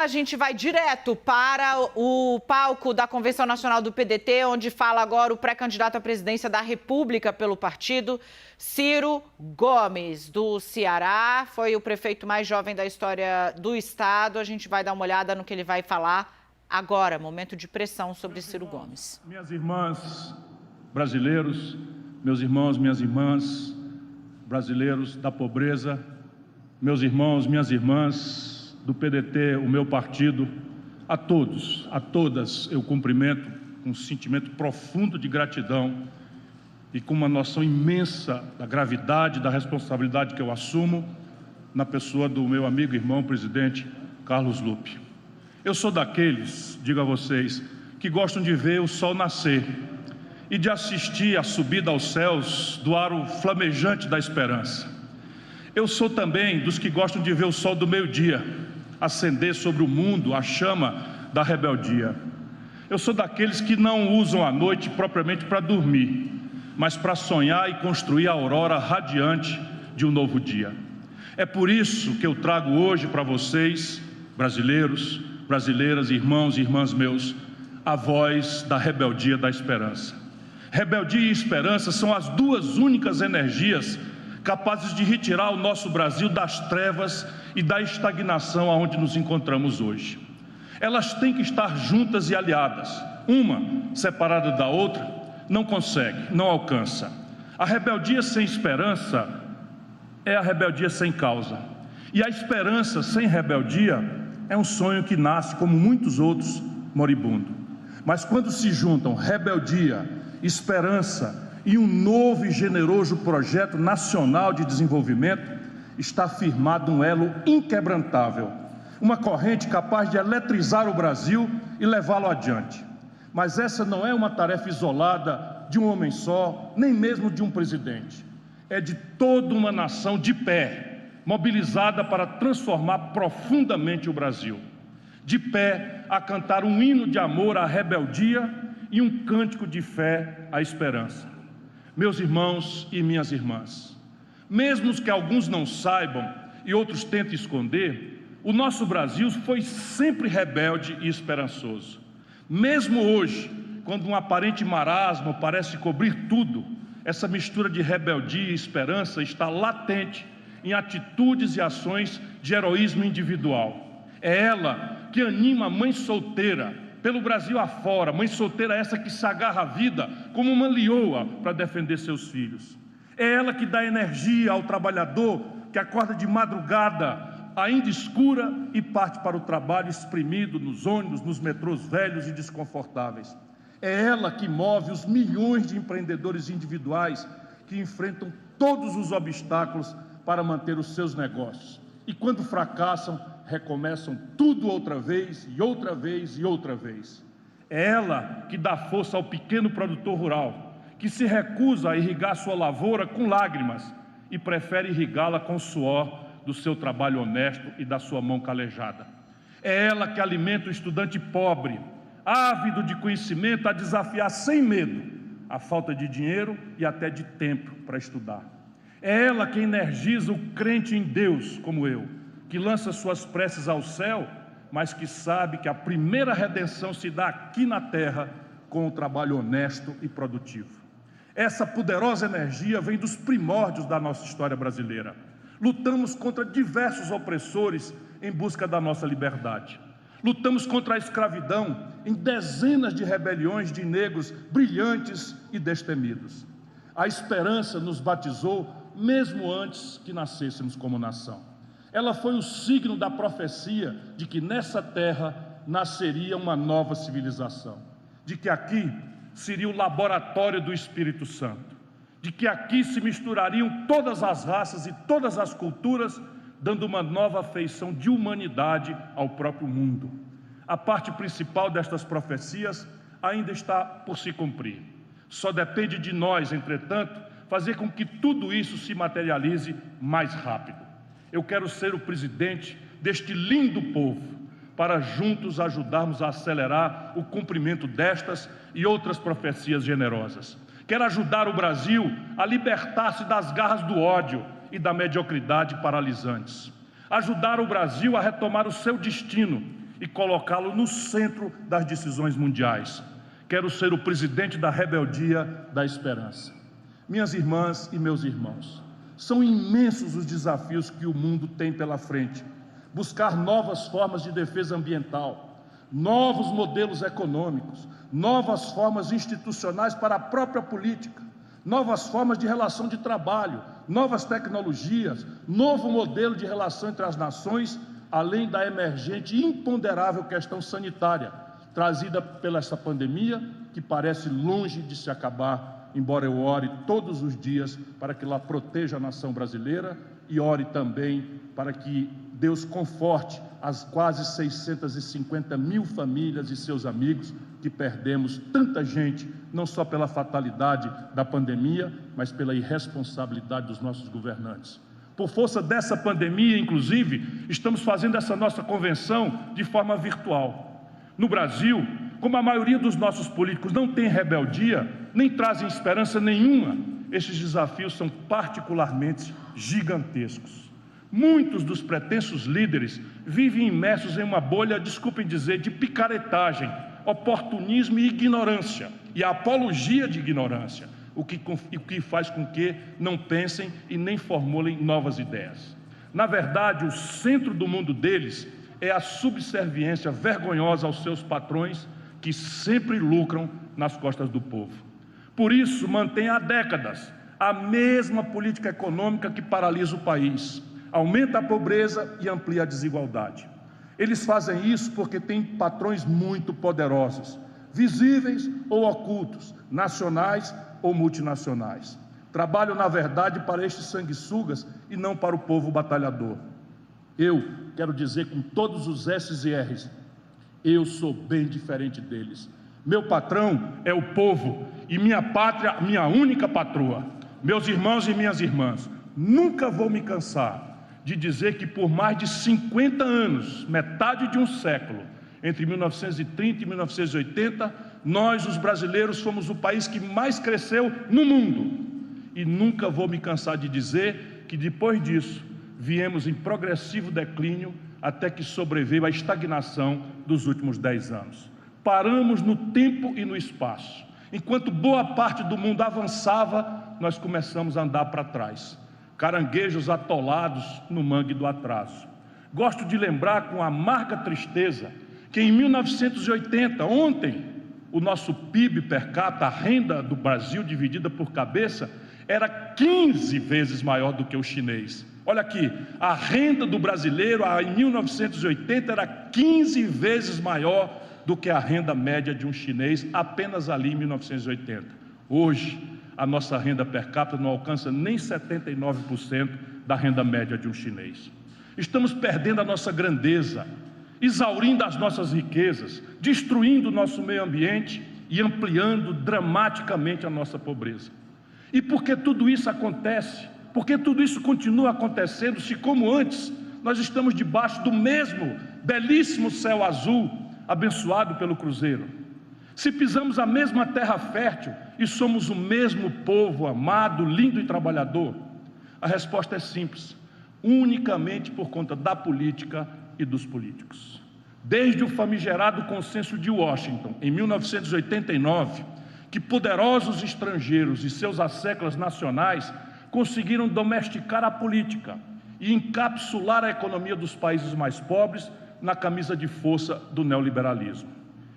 A gente vai direto para o palco da Convenção Nacional do PDT, onde fala agora o pré-candidato à presidência da República pelo partido, Ciro Gomes, do Ceará. Foi o prefeito mais jovem da história do estado. A gente vai dar uma olhada no que ele vai falar agora, momento de pressão sobre Ciro Gomes. Minhas irmãs brasileiros, meus irmãos, minhas irmãs brasileiros da pobreza, meus irmãos, minhas irmãs do PDT, o meu partido, a todos, a todas eu cumprimento com um sentimento profundo de gratidão e com uma noção imensa da gravidade, da responsabilidade que eu assumo na pessoa do meu amigo e irmão presidente Carlos Lupe. Eu sou daqueles, digo a vocês, que gostam de ver o sol nascer e de assistir à subida aos céus do aro flamejante da esperança. Eu sou também dos que gostam de ver o sol do meio-dia acender sobre o mundo a chama da rebeldia. Eu sou daqueles que não usam a noite propriamente para dormir, mas para sonhar e construir a aurora radiante de um novo dia. É por isso que eu trago hoje para vocês, brasileiros, brasileiras, irmãos e irmãs meus, a voz da rebeldia da esperança. Rebeldia e esperança são as duas únicas energias capazes de retirar o nosso Brasil das trevas e da estagnação aonde nos encontramos hoje. Elas têm que estar juntas e aliadas. Uma, separada da outra, não consegue, não alcança. A rebeldia sem esperança é a rebeldia sem causa. E a esperança sem rebeldia é um sonho que nasce, como muitos outros, moribundo. Mas quando se juntam rebeldia, esperança e um novo e generoso projeto nacional de desenvolvimento, está firmado um elo inquebrantável, uma corrente capaz de eletrizar o Brasil e levá-lo adiante. Mas essa não é uma tarefa isolada de um homem só, nem mesmo de um presidente. É de toda uma nação de pé, mobilizada para transformar profundamente o Brasil. De pé a cantar um hino de amor à rebeldia e um cântico de fé à esperança. Meus irmãos e minhas irmãs, mesmo que alguns não saibam e outros tentem esconder, o nosso Brasil foi sempre rebelde e esperançoso. Mesmo hoje, quando um aparente marasmo parece cobrir tudo, essa mistura de rebeldia e esperança está latente em atitudes e ações de heroísmo individual. É ela que anima a mãe solteira pelo Brasil afora, mãe solteira essa que se agarra à vida como uma leoa para defender seus filhos. É ela que dá energia ao trabalhador que acorda de madrugada, ainda escura, e parte para o trabalho espremido nos ônibus, nos metrôs velhos e desconfortáveis. É ela que move os milhões de empreendedores individuais que enfrentam todos os obstáculos para manter os seus negócios. E quando fracassam, recomeçam tudo outra vez e outra vez e outra vez. É ela que dá força ao pequeno produtor rural, que se recusa a irrigar sua lavoura com lágrimas e prefere irrigá-la com o suor do seu trabalho honesto e da sua mão calejada. É ela que alimenta o estudante pobre, ávido de conhecimento, a desafiar sem medo a falta de dinheiro e até de tempo para estudar. É ela que energiza o crente em Deus, como eu, que lança suas preces ao céu, mas que sabe que a primeira redenção se dá aqui na terra com o trabalho honesto e produtivo. Essa poderosa energia vem dos primórdios da nossa história brasileira. Lutamos contra diversos opressores em busca da nossa liberdade. Lutamos contra a escravidão em dezenas de rebeliões de negros brilhantes e destemidos. A esperança nos batizou mesmo antes que nascêssemos como nação. Ela foi o signo da profecia de que nessa terra nasceria uma nova civilização, de que aqui seria o laboratório do Espírito Santo, de que aqui se misturariam todas as raças e todas as culturas, dando uma nova feição de humanidade ao próprio mundo. A parte principal destas profecias ainda está por se cumprir. Só depende de nós, entretanto, fazer com que tudo isso se materialize mais rápido. Eu quero ser o presidente deste lindo povo, para juntos ajudarmos a acelerar o cumprimento destas e outras profecias generosas. Quero ajudar o Brasil a libertar-se das garras do ódio e da mediocridade paralisantes. Ajudar o Brasil a retomar o seu destino e colocá-lo no centro das decisões mundiais. Quero ser o presidente da rebeldia da esperança. Minhas irmãs e meus irmãos, são imensos os desafios que o mundo tem pela frente. Buscar novas formas de defesa ambiental, novos modelos econômicos, novas formas institucionais para a própria política, novas formas de relação de trabalho, novas tecnologias, novo modelo de relação entre as nações, além da emergente e imponderável questão sanitária, trazida pela essa pandemia, que parece longe de se acabar, embora eu ore todos os dias para que ela proteja a nação brasileira e ore também para que Deus conforte as quase 650 mil famílias e seus amigos que perdemos tanta gente, não só pela fatalidade da pandemia, mas pela irresponsabilidade dos nossos governantes. Por força dessa pandemia, inclusive, estamos fazendo essa nossa convenção de forma virtual. No Brasil, como a maioria dos nossos políticos não tem rebeldia, nem trazem esperança nenhuma, esses desafios são particularmente gigantescos. Muitos dos pretensos líderes vivem imersos em uma bolha, desculpem dizer, de picaretagem, oportunismo e ignorância, e a apologia de ignorância, o que faz com que não pensem e nem formulem novas ideias. Na verdade, o centro do mundo deles é a subserviência vergonhosa aos seus patrões, que sempre lucram nas costas do povo. Por isso, mantém há décadas a mesma política econômica que paralisa o país, aumenta a pobreza e amplia a desigualdade. Eles fazem isso porque têm patrões muito poderosos, visíveis ou ocultos, nacionais ou multinacionais. Trabalham, na verdade, para estes sanguessugas e não para o povo batalhador. Eu quero dizer com todos os S's e R's, eu sou bem diferente deles. Meu patrão é o povo e minha pátria, minha única patroa. Meus irmãos e minhas irmãs, nunca vou me cansar de dizer que por mais de 50 anos, metade de um século, entre 1930 e 1980, nós, os brasileiros, fomos o país que mais cresceu no mundo. E nunca vou me cansar de dizer que depois disso, viemos em progressivo declínio até que sobreveio a estagnação dos últimos 10 anos. Paramos no tempo e no espaço. Enquanto boa parte do mundo avançava, nós começamos a andar para trás. Caranguejos atolados no mangue do atraso. Gosto de lembrar com amarga tristeza que em 1980, ontem, o nosso PIB per capita, a renda do Brasil dividida por cabeça, era 15 vezes maior do que o chinês. Olha aqui, a renda do brasileiro em 1980 era 15 vezes maior do que a renda média de um chinês, apenas ali em 1980. Hoje, a nossa renda per capita não alcança nem 79% da renda média de um chinês. Estamos perdendo a nossa grandeza, exaurindo as nossas riquezas, destruindo o nosso meio ambiente e ampliando dramaticamente a nossa pobreza. E por que tudo isso acontece? Por que tudo isso continua acontecendo se, como antes, nós estamos debaixo do mesmo belíssimo céu azul abençoado pelo Cruzeiro? Se pisamos a mesma terra fértil e somos o mesmo povo amado, lindo e trabalhador? A resposta é simples, unicamente por conta da política e dos políticos. Desde o famigerado Consenso de Washington, em 1989, que poderosos estrangeiros e seus asseclas nacionais conseguiram domesticar a política e encapsular a economia dos países mais pobres na camisa de força do neoliberalismo.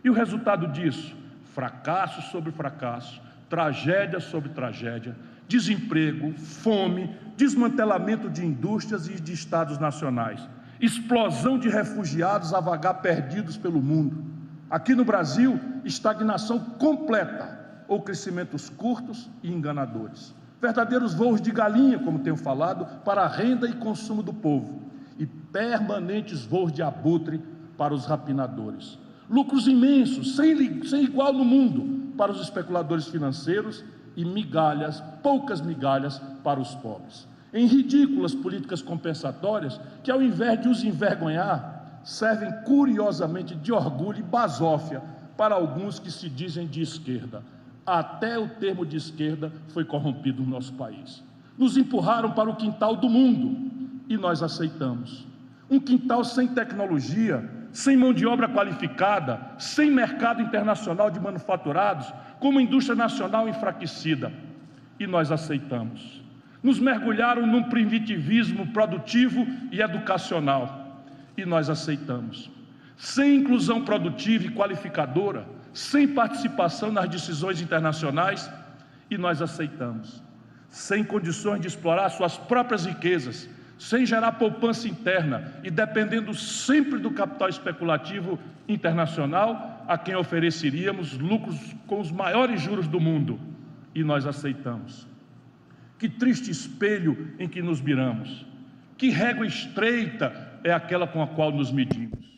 E o resultado disso? Fracasso sobre fracasso, tragédia sobre tragédia, desemprego, fome, desmantelamento de indústrias e de estados nacionais, explosão de refugiados a vagar perdidos pelo mundo. Aqui no Brasil, estagnação completa ou crescimentos curtos e enganadores. Verdadeiros voos de galinha, como tenho falado, para a renda e consumo do povo, e permanentes voos de abutre para os rapinadores. Lucros imensos, sem igual no mundo, para os especuladores financeiros e migalhas, poucas migalhas, para os pobres. Em ridículas políticas compensatórias que, ao invés de os envergonhar, servem curiosamente de orgulho e basófia para alguns que se dizem de esquerda. Até o termo de esquerda foi corrompido no nosso país. Nos empurraram para o quintal do mundo e nós aceitamos. Um quintal sem tecnologia, sem mão de obra qualificada, sem mercado internacional de manufaturados, com uma indústria nacional enfraquecida. E nós aceitamos. Nos mergulharam num primitivismo produtivo e educacional. E nós aceitamos. Sem inclusão produtiva e qualificadora, sem participação nas decisões internacionais, e nós aceitamos. Sem condições de explorar suas próprias riquezas, sem gerar poupança interna e dependendo sempre do capital especulativo internacional, a quem ofereceríamos lucros com os maiores juros do mundo, e nós aceitamos. Que triste espelho em que nos miramos, que régua estreita é aquela com a qual nos medimos.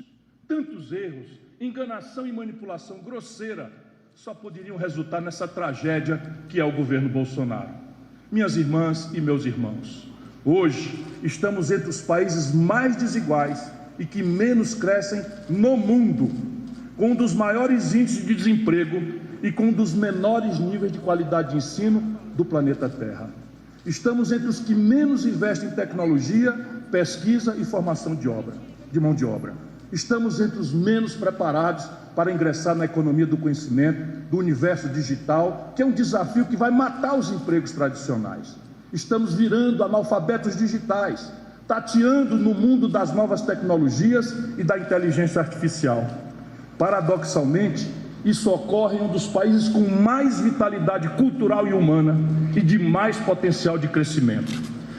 Tantos erros, enganação e manipulação grosseira só poderiam resultar nessa tragédia que é o governo Bolsonaro. Minhas irmãs e meus irmãos, hoje estamos entre os países mais desiguais e que menos crescem no mundo, com um dos maiores índices de desemprego e com um dos menores níveis de qualidade de ensino do planeta Terra. Estamos entre os que menos investem em tecnologia, pesquisa e formação de mão de obra. Estamos entre os menos preparados para ingressar na economia do conhecimento, do universo digital, que é um desafio que vai matar os empregos tradicionais. Estamos virando analfabetos digitais, tateando no mundo das novas tecnologias e da inteligência artificial. Paradoxalmente, isso ocorre em um dos países com mais vitalidade cultural e humana e de mais potencial de crescimento.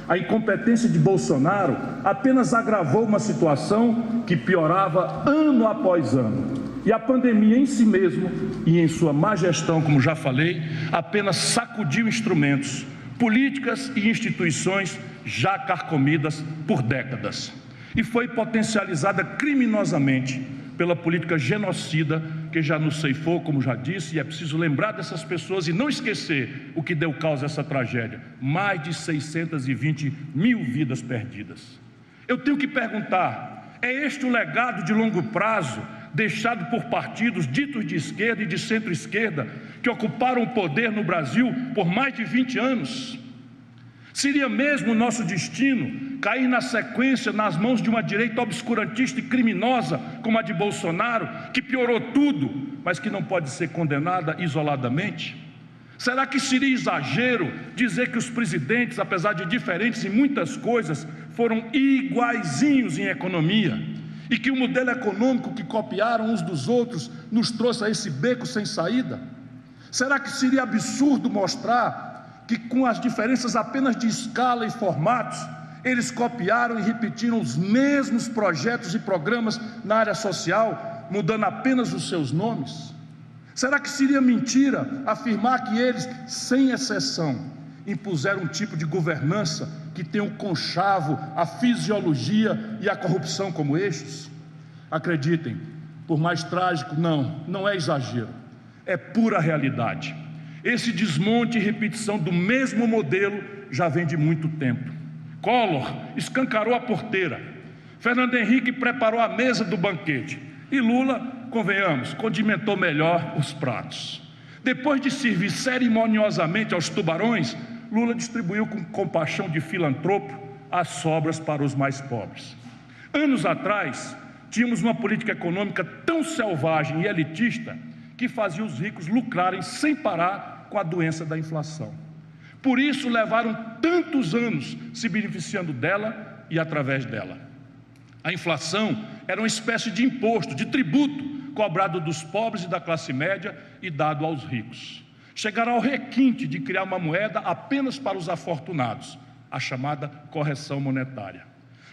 A incompetência de Bolsonaro apenas agravou uma situação que piorava ano após ano. E a pandemia em si mesmo e em sua má gestão, como já falei, apenas sacudiu instrumentos, políticas e instituições já carcomidas por décadas. E foi potencializada criminosamente pela política genocida que já nos ceifou, como já disse, e é preciso lembrar dessas pessoas e não esquecer o que deu causa a essa tragédia. Mais de 620 mil vidas perdidas. Eu tenho que perguntar, é este o legado de longo prazo deixado por partidos ditos de esquerda e de centro-esquerda que ocuparam o poder no Brasil por mais de 20 anos? Seria mesmo o nosso destino cair na sequência nas mãos de uma direita obscurantista e criminosa como a de Bolsonaro, que piorou tudo, mas que não pode ser condenada isoladamente? Será que seria exagero dizer que os presidentes, apesar de diferentes em muitas coisas, foram iguaizinhos em economia? E que o modelo econômico que copiaram uns dos outros nos trouxe a esse beco sem saída? Será que seria absurdo mostrar que, com as diferenças apenas de escala e formatos, eles copiaram e repetiram os mesmos projetos e programas na área social, mudando apenas os seus nomes? Será que seria mentira afirmar que eles, sem exceção, impuseram um tipo de governança que tem o conchavo, a fisiologia e a corrupção como estes? Acreditem, por mais trágico, não é exagero, é pura realidade. Esse desmonte e repetição do mesmo modelo já vem de muito tempo. Collor escancarou a porteira, Fernando Henrique preparou a mesa do banquete e Lula, convenhamos, condimentou melhor os pratos. Depois de servir cerimoniosamente aos tubarões, Lula distribuiu com compaixão de filantropo as sobras para os mais pobres. Anos atrás, tínhamos uma política econômica tão selvagem e elitista que fazia os ricos lucrarem sem parar com a doença da inflação. Por isso levaram tantos anos se beneficiando dela e através dela. A inflação era uma espécie de imposto, de tributo, cobrado dos pobres e da classe média e dado aos ricos. Chegaram ao requinte de criar uma moeda apenas para os afortunados, a chamada correção monetária.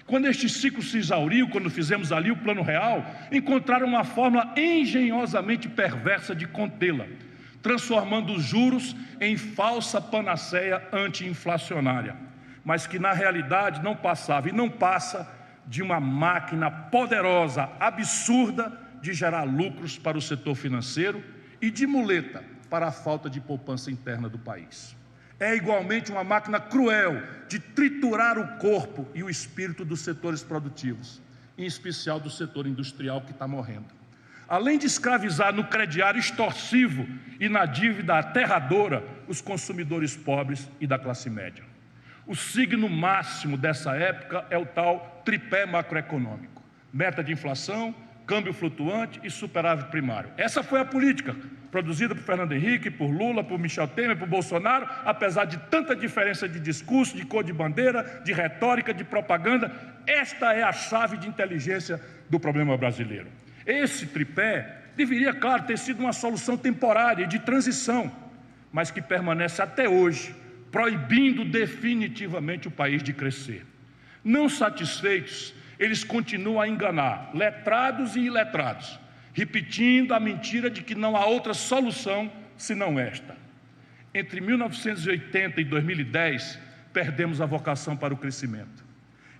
Quando este ciclo se exauriu, quando fizemos ali o Plano Real, encontraram uma fórmula engenhosamente perversa de contê-la, transformando os juros em falsa panaceia anti-inflacionária, mas que na realidade não passava e não passa de uma máquina poderosa, absurda, de gerar lucros para o setor financeiro e de muleta para a falta de poupança interna do país. É igualmente uma máquina cruel de triturar o corpo e o espírito dos setores produtivos, em especial do setor industrial que está morrendo. Além de escravizar no crediário extorsivo e na dívida aterradora os consumidores pobres e da classe média. O signo máximo dessa época é o tal tripé macroeconômico: meta de inflação, câmbio flutuante e superávit primário. Essa foi a política produzida por Fernando Henrique, por Lula, por Michel Temer, por Bolsonaro, apesar de tanta diferença de discurso, de cor de bandeira, de retórica, de propaganda. Esta é a chave de inteligência do problema brasileiro. Esse tripé deveria, claro, ter sido uma solução temporária e de transição, mas que permanece até hoje, proibindo definitivamente o país de crescer. Não satisfeitos, eles continuam a enganar letrados e iletrados, repetindo a mentira de que não há outra solução senão esta. Entre 1980 e 2010, perdemos a vocação para o crescimento.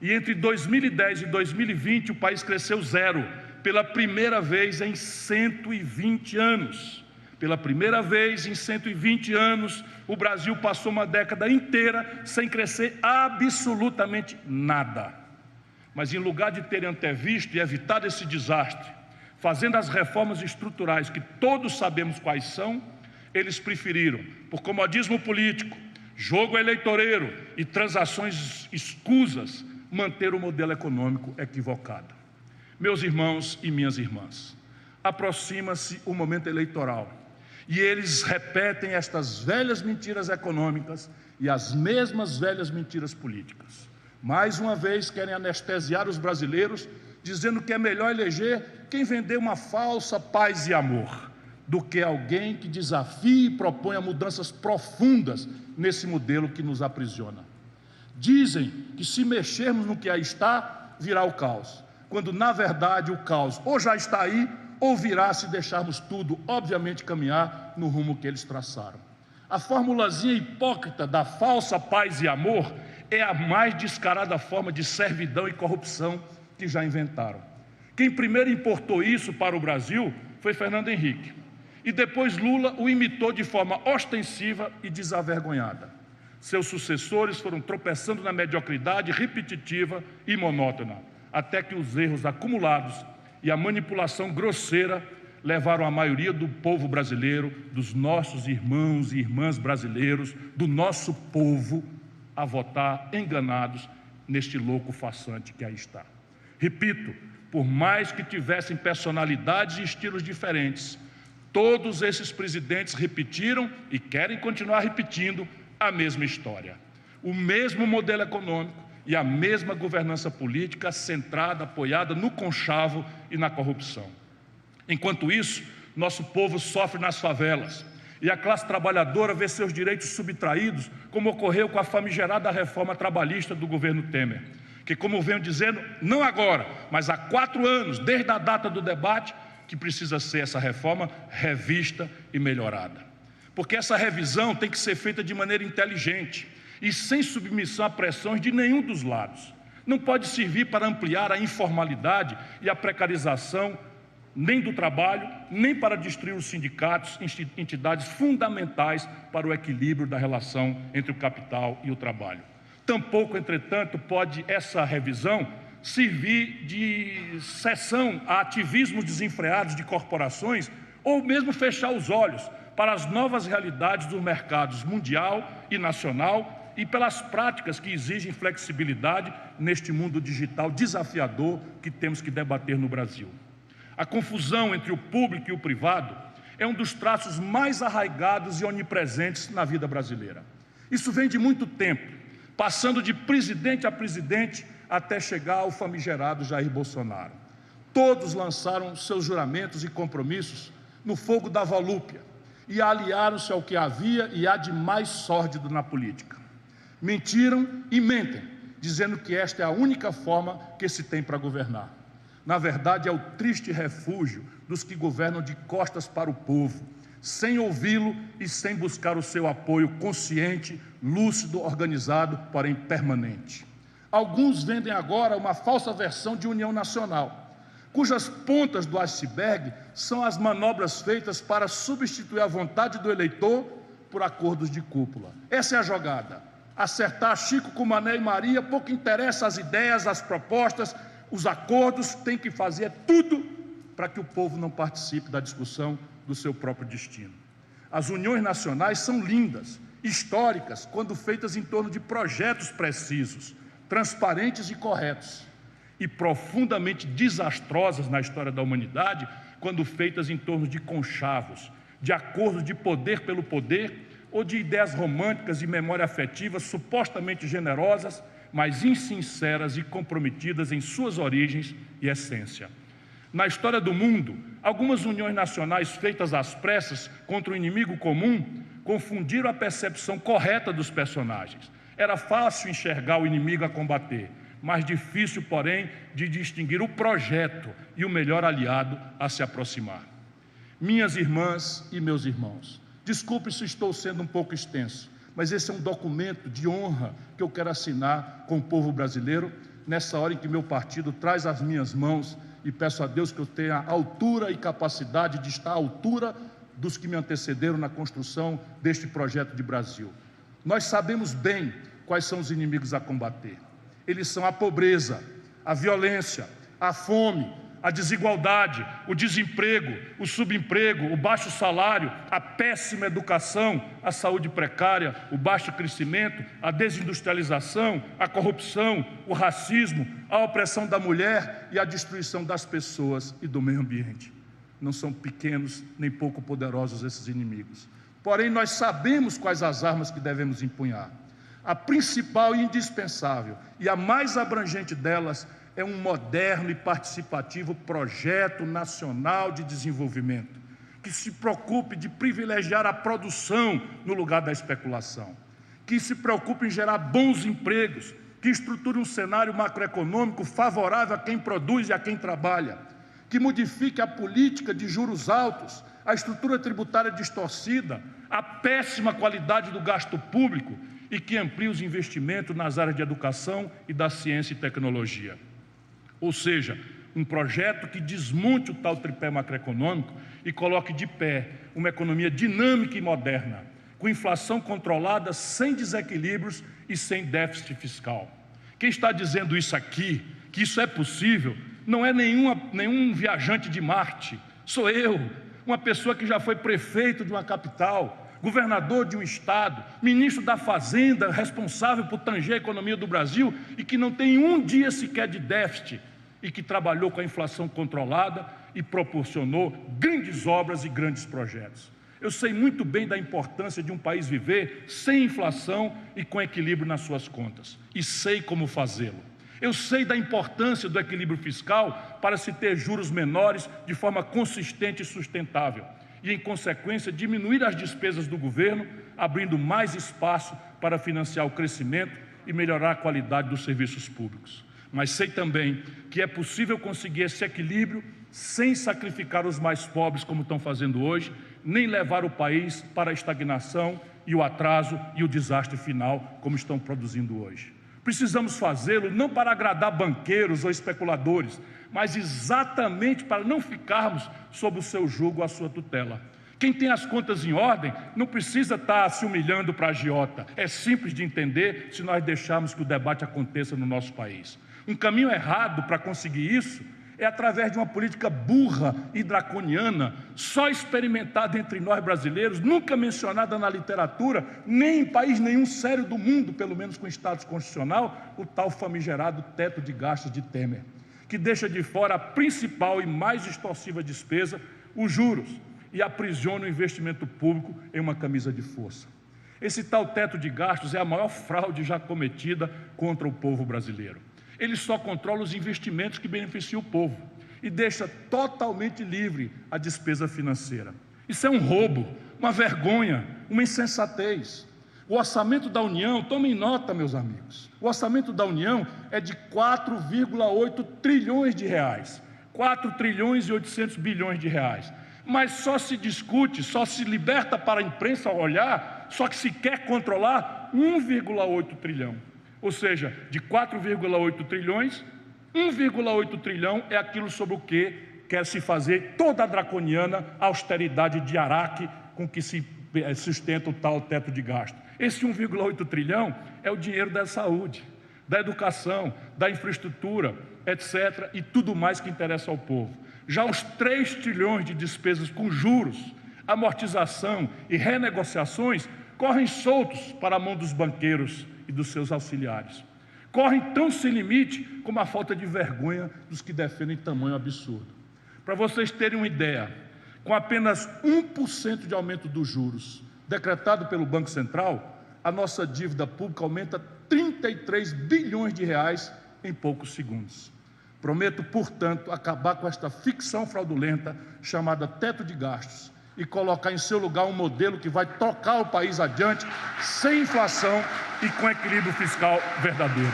E entre 2010 e 2020, o país cresceu zero, pela primeira vez em 120 anos. Pela primeira vez em 120 anos, o Brasil passou uma década inteira sem crescer absolutamente nada. Mas em lugar de terem antevisto e evitado esse desastre, fazendo as reformas estruturais que todos sabemos quais são, eles preferiram, por comodismo político, jogo eleitoreiro e transações escusas, manter o modelo econômico equivocado. Meus irmãos e minhas irmãs, aproxima-se o momento eleitoral e eles repetem estas velhas mentiras econômicas e as mesmas velhas mentiras políticas. Mais uma vez querem anestesiar os brasileiros, dizendo que é melhor eleger quem vender uma falsa paz e amor, do que alguém que desafie e proponha mudanças profundas nesse modelo que nos aprisiona. Dizem que se mexermos no que aí está, virá o caos, quando na verdade o caos ou já está aí, ou virá se deixarmos tudo, obviamente, caminhar no rumo que eles traçaram. A formulazinha hipócrita da falsa paz e amor é a mais descarada forma de servidão e corrupção que já inventaram. Quem primeiro importou isso para o Brasil foi Fernando Henrique, e depois Lula o imitou de forma ostensiva e desavergonhada. Seus sucessores foram tropeçando na mediocridade repetitiva e monótona, até que os erros acumulados e a manipulação grosseira levaram a maioria do povo brasileiro, dos nossos irmãos e irmãs brasileiros, do nosso povo, a votar enganados neste louco farsante que aí está. Repito, por mais que tivessem personalidades e estilos diferentes, todos esses presidentes repetiram e querem continuar repetindo a mesma história. O mesmo modelo econômico e a mesma governança política centrada, apoiada no conchavo e na corrupção. Enquanto isso, nosso povo sofre nas favelas e a classe trabalhadora vê seus direitos subtraídos, como ocorreu com a famigerada reforma trabalhista do governo Temer, que, como venho dizendo, não agora, mas há 4 anos, desde a data do debate, que precisa ser essa reforma revista e melhorada. Porque essa revisão tem que ser feita de maneira inteligente e sem submissão a pressões de nenhum dos lados. Não pode servir para ampliar a informalidade e a precarização nem do trabalho, nem para destruir os sindicatos, entidades fundamentais para o equilíbrio da relação entre o capital e o trabalho. Tampouco, entretanto, pode essa revisão servir de cessão a ativismos desenfreados de corporações ou mesmo fechar os olhos para as novas realidades dos mercados mundial e nacional e pelas práticas que exigem flexibilidade neste mundo digital desafiador que temos que debater no Brasil. A confusão entre o público e o privado é um dos traços mais arraigados e onipresentes na vida brasileira. Isso vem de muito tempo, passando de presidente a presidente até chegar ao famigerado Jair Bolsonaro. Todos lançaram seus juramentos e compromissos no fogo da volúpia e aliaram-se ao que havia e há de mais sórdido na política. Mentiram e mentem, dizendo que esta é a única forma que se tem para governar. Na verdade, é o triste refúgio dos que governam de costas para o povo, sem ouvi-lo e sem buscar o seu apoio consciente, lúcido, organizado, porém permanente. Alguns vendem agora uma falsa versão de união nacional, cujas pontas do iceberg são as manobras feitas para substituir a vontade do eleitor por acordos de cúpula. Essa é a jogada. Acertar Chico com Mané e Maria, pouco interessa as ideias, as propostas, os acordos, tem que fazer tudo para que o povo não participe da discussão do seu próprio destino. As uniões nacionais são lindas, históricas, quando feitas em torno de projetos precisos, transparentes e corretos. e profundamente desastrosas na história da humanidade, quando feitas em torno de conchavos, de acordos de poder pelo poder ou de ideias românticas e memória afetiva supostamente generosas, mas insinceras e comprometidas em suas origens e essência. Na história do mundo, algumas uniões nacionais feitas às pressas contra o inimigo comum confundiram a percepção correta dos personagens. Era fácil enxergar o inimigo a combater, mais difícil, porém, de distinguir o projeto e o melhor aliado a se aproximar. Minhas irmãs e meus irmãos, desculpe se estou sendo um pouco extenso, mas esse é um documento de honra que eu quero assinar com o povo brasileiro, nessa hora em que meu partido traz às minhas mãos, e peço a Deus que eu tenha altura e capacidade de estar à altura dos que me antecederam na construção deste projeto de Brasil. Nós sabemos bem quais são os inimigos a combater. Eles são a pobreza, a violência, a fome, a desigualdade, o desemprego, o subemprego, o baixo salário, a péssima educação, a saúde precária, o baixo crescimento, a desindustrialização, a corrupção, o racismo, a opressão da mulher e a destruição das pessoas e do meio ambiente. Não são pequenos nem pouco poderosos esses inimigos. Porém, nós sabemos quais as armas que devemos empunhar. A principal e indispensável e a mais abrangente delas é um moderno e participativo projeto nacional de desenvolvimento, que se preocupe de privilegiar a produção no lugar da especulação, que se preocupe em gerar bons empregos, que estruture um cenário macroeconômico favorável a quem produz e a quem trabalha, que modifique a política de juros altos, a estrutura tributária distorcida, a péssima qualidade do gasto público e que amplie os investimentos nas áreas de educação e da ciência e tecnologia. Ou seja, um projeto que desmonte o tal tripé macroeconômico e coloque de pé uma economia dinâmica e moderna, com inflação controlada, sem desequilíbrios e sem déficit fiscal. Quem está dizendo isso aqui, que isso é possível, não é nenhum viajante de Marte, sou eu, uma pessoa que já foi prefeito de uma capital, governador de um estado, ministro da Fazenda, responsável por tanger a economia do Brasil e que não tem um dia sequer de déficit e que trabalhou com a inflação controlada e proporcionou grandes obras e grandes projetos. Eu sei muito bem da importância de um país viver sem inflação e com equilíbrio nas suas contas, e sei como fazê-lo. Eu sei da importância do equilíbrio fiscal para se ter juros menores de forma consistente e sustentável, e, em consequência, diminuir as despesas do governo, abrindo mais espaço para financiar o crescimento e melhorar a qualidade dos serviços públicos. Mas sei também que é possível conseguir esse equilíbrio sem sacrificar os mais pobres, como estão fazendo hoje, nem levar o país para a estagnação e o atraso e o desastre final, como estão produzindo hoje. Precisamos fazê-lo não para agradar banqueiros ou especuladores, mas exatamente para não ficarmos sob o seu jugo ou a sua tutela. Quem tem as contas em ordem não precisa estar se humilhando para a agiota. É simples de entender se nós deixarmos que o debate aconteça no nosso país. Um caminho errado para conseguir isso é através de uma política burra e draconiana, só experimentada entre nós brasileiros, nunca mencionada na literatura, nem em país nenhum sério do mundo, pelo menos com status constitucional, o tal famigerado teto de gastos de Temer, que deixa de fora a principal e mais extorsiva despesa, os juros, e aprisiona o investimento público em uma camisa de força. Esse tal teto de gastos é a maior fraude já cometida contra o povo brasileiro. Ele só controla os investimentos que beneficiam o povo e deixa totalmente livre a despesa financeira. Isso é um roubo, uma vergonha, uma insensatez. O orçamento da União, tomem nota, meus amigos, o orçamento da União é de 4,8 trilhões de reais, 4 trilhões e 800 bilhões de reais. Mas só se discute, só se liberta para a imprensa olhar, só que se quer controlar 1,8 trilhão. Ou seja, de 4,8 trilhões, 1,8 trilhão é aquilo sobre o que quer se fazer toda a draconiana austeridade de Araque com que se sustenta o tal teto de gasto. Esse 1,8 trilhão é o dinheiro da saúde, da educação, da infraestrutura, etc., e tudo mais que interessa ao povo. Já os 3 trilhões de despesas com juros, amortização e renegociações correm soltos para a mão dos banqueiros e dos seus auxiliares. correm tão sem limite como a falta de vergonha dos que defendem tamanho absurdo. Para vocês terem uma ideia, com apenas 1% de aumento dos juros decretado pelo Banco Central, a nossa dívida pública aumenta 33 bilhões de reais em poucos segundos. Prometo, portanto, acabar com esta ficção fraudulenta chamada teto de gastos e colocar em seu lugar um modelo que vai tocar o país adiante sem inflação e com equilíbrio fiscal verdadeiro.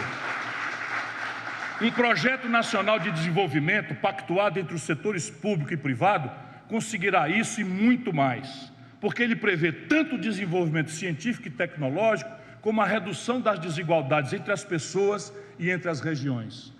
Um projeto nacional de desenvolvimento pactuado entre os setores público e privado conseguirá isso e muito mais, porque ele prevê tanto o desenvolvimento científico e tecnológico como a redução das desigualdades entre as pessoas e entre as regiões,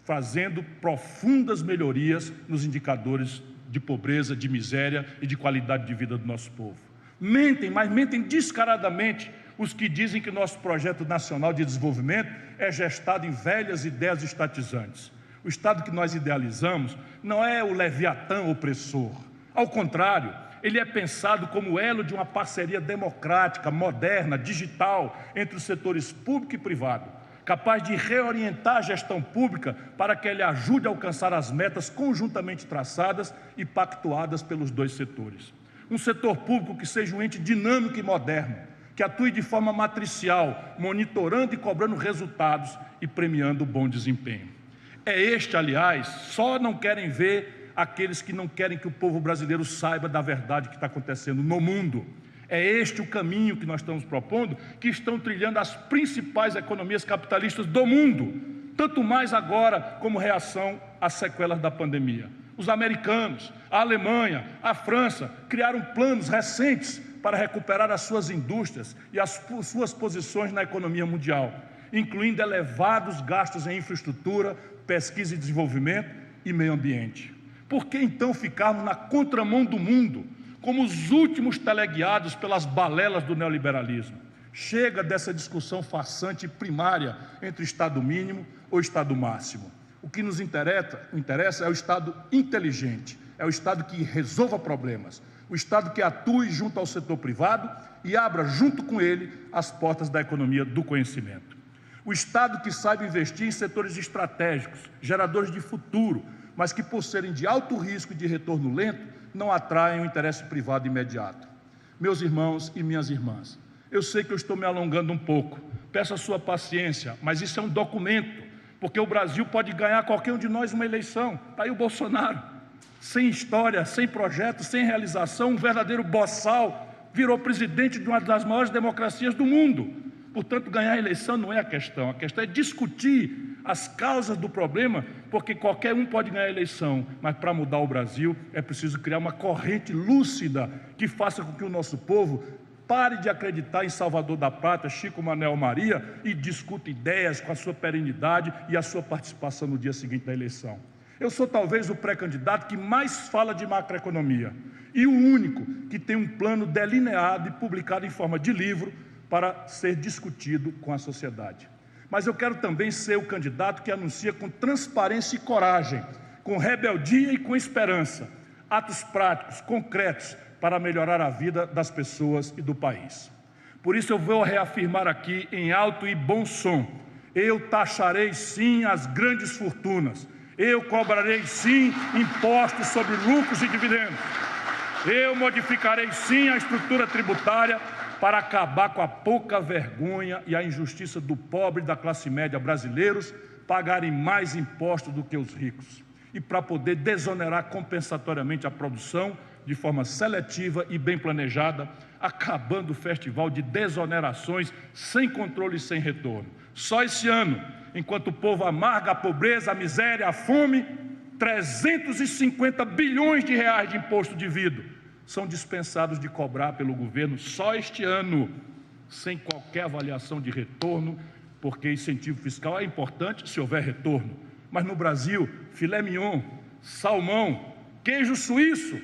fazendo profundas melhorias nos indicadores de pobreza, de miséria e de qualidade de vida do nosso povo. Mentem, mas mentem descaradamente os que dizem que nosso projeto nacional de desenvolvimento é gestado em velhas ideias estatizantes. O Estado que nós idealizamos não é o Leviatã opressor. Ao contrário, ele é pensado como elo de uma parceria democrática, moderna, digital, entre os setores público e privado, capaz de reorientar a gestão pública para que ele ajude a alcançar as metas conjuntamente traçadas e pactuadas pelos dois setores. Um setor público que seja um ente dinâmico e moderno, que atue de forma matricial, monitorando e cobrando resultados e premiando o bom desempenho. É este, aliás, só não querem ver aqueles que não querem que o povo brasileiro saiba da verdade que está acontecendo no mundo. É este o caminho que nós estamos propondo, que estão trilhando as principais economias capitalistas do mundo, tanto mais agora como reação às sequelas da pandemia. Os americanos, a Alemanha, a França criaram planos recentes para recuperar as suas indústrias e as suas posições na economia mundial, incluindo elevados gastos em infraestrutura, pesquisa e desenvolvimento e meio ambiente. Por que então ficarmos na contramão do mundo, como os últimos teleguiados pelas balelas do neoliberalismo? Chega dessa discussão farsante e primária entre Estado mínimo ou Estado máximo. O que nos interessa é o Estado inteligente, é o Estado que resolva problemas, o Estado que atue junto ao setor privado e abra junto com ele as portas da economia do conhecimento. O Estado que saiba investir em setores estratégicos, geradores de futuro, mas que, por serem de alto risco e de retorno lento, não atraem o interesse privado imediato. Meus irmãos e minhas irmãs, eu sei que eu estou me alongando um pouco, peço a sua paciência, mas isso é um documento, porque o Brasil pode ganhar qualquer um de nós uma eleição. Está aí o Bolsonaro, sem história, sem projeto, sem realização, um verdadeiro boçal, virou presidente de uma das maiores democracias do mundo. Portanto, ganhar a eleição não é a questão é discutir as causas do problema, porque qualquer um pode ganhar a eleição, mas para mudar o Brasil é preciso criar uma corrente lúcida que faça com que o nosso povo pare de acreditar em Salvador da Pátria, Chico, Manel, Maria e discuta ideias com a sua perenidade e a sua participação no dia seguinte da eleição. Eu sou talvez o pré-candidato que mais fala de macroeconomia e o único que tem um plano delineado e publicado em forma de livro para ser discutido com a sociedade. Mas eu quero também ser o candidato que anuncia com transparência e coragem, com rebeldia e com esperança, atos práticos, concretos, para melhorar a vida das pessoas e do país. Por isso eu vou reafirmar aqui em alto e bom som: eu taxarei sim as grandes fortunas, eu cobrarei sim impostos sobre lucros e dividendos, eu modificarei sim a estrutura tributária para acabar com a pouca vergonha e a injustiça do pobre e da classe média brasileiros pagarem mais impostos do que os ricos, e para poder desonerar compensatoriamente a produção de forma seletiva e bem planejada, acabando o festival de desonerações sem controle e sem retorno. Só esse ano, enquanto o povo amarga a pobreza, a miséria, a fome, 350 bilhões de reais de imposto devido são dispensados de cobrar pelo governo só este ano, sem qualquer avaliação de retorno, porque incentivo fiscal é importante se houver retorno. Mas no Brasil, filé mignon, salmão, queijo suíço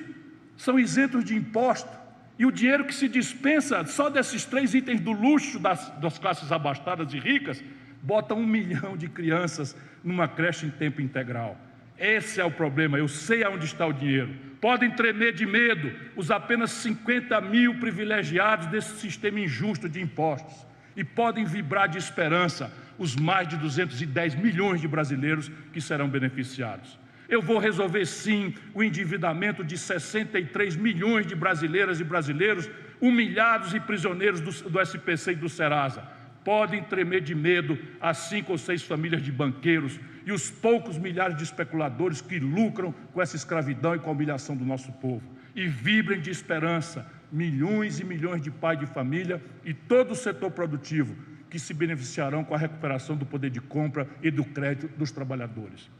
são isentos de imposto, e o dinheiro que se dispensa só desses 3 itens do luxo das classes abastadas e ricas, bota 1 milhão de crianças numa creche em tempo integral. Esse é o problema, eu sei aonde está o dinheiro. Podem tremer de medo os apenas 50 mil privilegiados desse sistema injusto de impostos, e podem vibrar de esperança, os mais de 210 milhões de brasileiros que serão beneficiados. Eu vou resolver, sim, o endividamento de 63 milhões de brasileiras e brasileiros humilhados e prisioneiros do SPC e do Serasa. Podem tremer de medo as 5 ou 6 famílias de banqueiros e os poucos milhares de especuladores que lucram com essa escravidão e com a humilhação do nosso povo. E vibrem de esperança milhões e milhões de pais de família e todo o setor produtivo que se beneficiarão com a recuperação do poder de compra e do crédito dos trabalhadores.